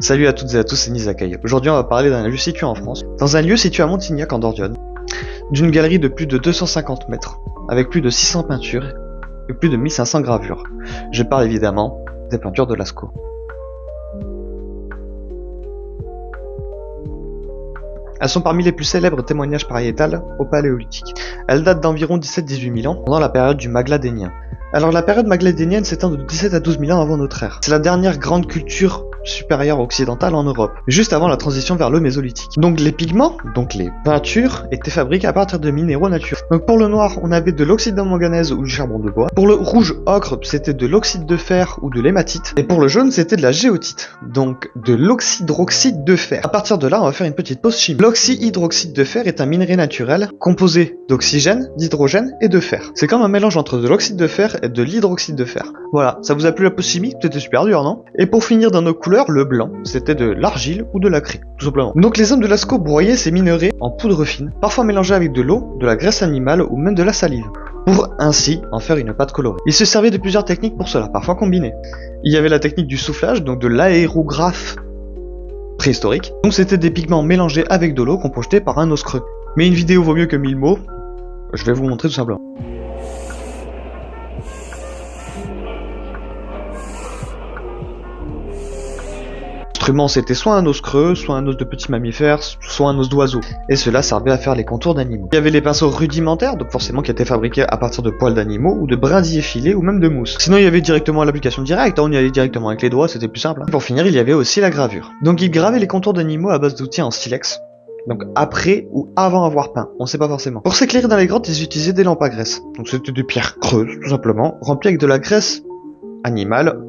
Salut à toutes et à tous, c'est Nizakai. Aujourd'hui on va parler d'un lieu situé en France, dans un lieu situé à Montignac en Dordogne, d'une galerie de plus de 250 mètres, avec plus de 600 peintures et plus de 1500 gravures. Je parle évidemment des peintures de Lascaux. Elles sont parmi les plus célèbres témoignages pariétals au Paléolithique. Elles datent d'environ 17-18 000 ans, pendant la période du Magladénien. Alors la période magladénienne s'étend de 17 à 12 000 ans avant notre ère. C'est la dernière grande culture supérieure occidentale en Europe, juste avant la transition vers le Mésolithique. Donc les pigments, donc les peintures, étaient fabriqués à partir de minéraux naturels. Donc pour le noir, on avait de l'oxyde de manganèse ou du charbon de bois. Pour le rouge ocre, c'était de l'oxyde de fer ou de l'hématite. Et pour le jaune, c'était de la géotite, donc de l'oxydroxyde de fer. À partir de là, on va faire une petite pause chimique. L'oxyhydroxyde de fer est un minerai naturel composé d'oxygène, d'hydrogène et de fer. C'est comme un mélange entre de l'oxyde de fer et de l'hydroxyde de fer. Voilà, ça vous a plu la pause chimique? C'était super dur, non? Et pour finir dans nos couleurs, le blanc, c'était de l'argile ou de la craie, tout simplement. Donc les hommes de Lascaux broyaient ces minerais en poudre fine, parfois mélangés avec de l'eau, de la graisse animale ou même de la salive, pour ainsi en faire une pâte colorée. Ils se servaient de plusieurs techniques pour cela, parfois combinées. Il y avait la technique du soufflage, donc de l'aérographe préhistorique. Donc c'était des pigments mélangés avec de l'eau qu'on projetait par un os creux. Mais une vidéo vaut mieux que 1000 mots, je vais vous montrer tout simplement. C'était soit un os creux, soit un os de petit mammifère, soit un os d'oiseau, et cela servait à faire les contours d'animaux. Il y avait les pinceaux rudimentaires, donc forcément qui étaient fabriqués à partir de poils d'animaux, ou de brindilles effilées, ou même de mousse. Sinon il y avait directement l'application directe, on y allait directement avec les doigts, c'était plus simple. Pour finir, il y avait aussi la gravure. Donc ils gravaient les contours d'animaux à base d'outils en silex, donc après ou avant avoir peint, on sait pas forcément. Pour s'éclairer dans les grottes, ils utilisaient des lampes à graisse, donc c'était des pierres creuses, tout simplement, remplies avec de la graisse animale.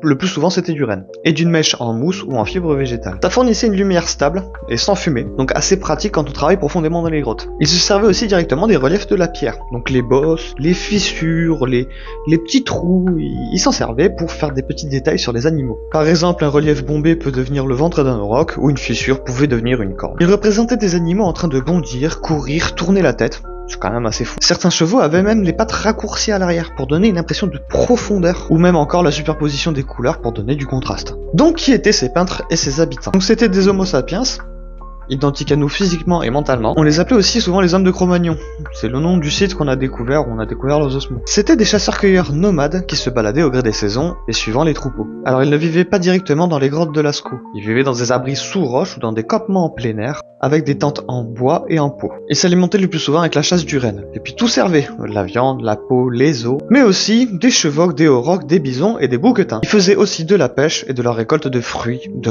Le plus souvent c'était du renne, et d'une mèche en mousse ou en fibre végétale. Ça fournissait une lumière stable et sans fumée, donc assez pratique quand on travaille profondément dans les grottes. Il se servait aussi directement des reliefs de la pierre, donc les bosses, les fissures, les petits trous, ils s'en servaient pour faire des petits détails sur les animaux. Par exemple, un relief bombé peut devenir le ventre d'un auroch, ou une fissure pouvait devenir une corne. Il représentait des animaux en train de bondir, courir, tourner la tête. C'est quand même assez fou. Certains chevaux avaient même les pattes raccourcies à l'arrière pour donner une impression de profondeur, ou même encore la superposition des couleurs pour donner du contraste. Donc qui étaient ces peintres et ces habitants? Donc c'était des Homo sapiens, identiques à nous physiquement et mentalement. On les appelait aussi souvent les hommes de Cro-Magnon. C'est le nom du site qu'on a découvert, où on a découvert leurs ossements. C'était des chasseurs-cueilleurs nomades qui se baladaient au gré des saisons et suivant les troupeaux. Alors ils ne vivaient pas directement dans les grottes de Lascaux. Ils vivaient dans des abris sous roches ou dans des campements en plein air, avec des tentes en bois et en peau. Ils s'alimentaient le plus souvent avec la chasse du renne. Et puis tout servait, la viande, la peau, les os, mais aussi des chevaux, des aurochs, des bisons et des bouquetins. Ils faisaient aussi de la pêche et de la récolte de fruits, de